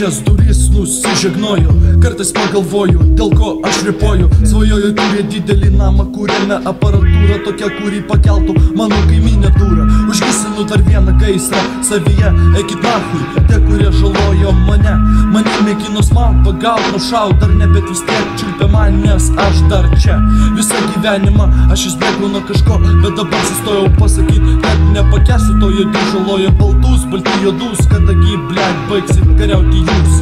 šias duris nusižegnoju. Kartais pagalvoju, dėl ko aš ripoju. Svajoju turė didelį namą, kuriame aparatūra tokia, kuri pakeltų mano kaiminę durą. Užgesinu dar vieną gaisrą savyje, eikit nachui, tie, kurie žalojo mane. Mane mėginos man pagaut, nušaut, dar nebet vis tiek čiulpia man, nes aš dar čia. Visą gyvenimą aš išbėgau nuo kažko, bet dabar sustojau pasakyt, kad nepakęsiu to juodi žaloja baltus, balti juodus, kadagi, blet, baigsit kariauti jūs.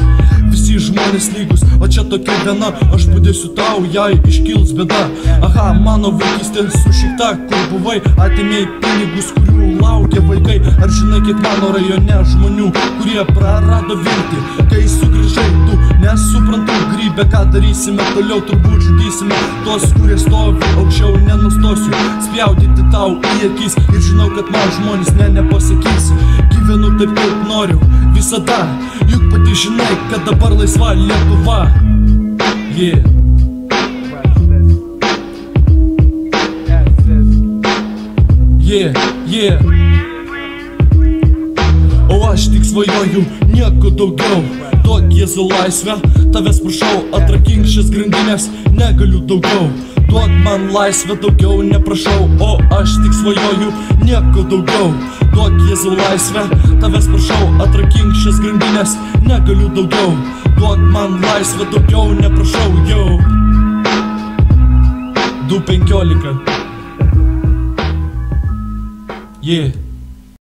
Visi žmonės lygus, o čia tokia viena, aš padėsiu tau, jei iškils bėda. Aha, mano vaikystė sušikta, kur buvai, atėmėjai pinigus, kurių laukia vaikai. Ar žinai, kiek mano rajone žmonių, kurie prarado viltį, kai sugrįžai tu? Nesuprantu, grybė, ką darysime toliau, turbūt žudysime tuos, kurie stovi aukščiau, nenustosiu spjaudyti tau į akis. Ir žinau, kad man žmonės nepasakys, gyvenu taip, kaip noriu visada, juk pati žinai, kad dabar laisva Lietuva. Yeah. Yeah, yeah. O aš tik svajoju, nieko daugiau. Duok Jėzų laisvę, tavęs prašau, atrakink šias grandinės, negaliu daugiau. Duok man laisvę, daugiau neprašau, o aš tik svajoju, nieko daugiau. Duok Jėzų laisvę, tavęs prašau, atrakink šias grandinės, negaliu daugiau. Duok man laisvę, daugiau neprašau, jau. 2:15. Yeah.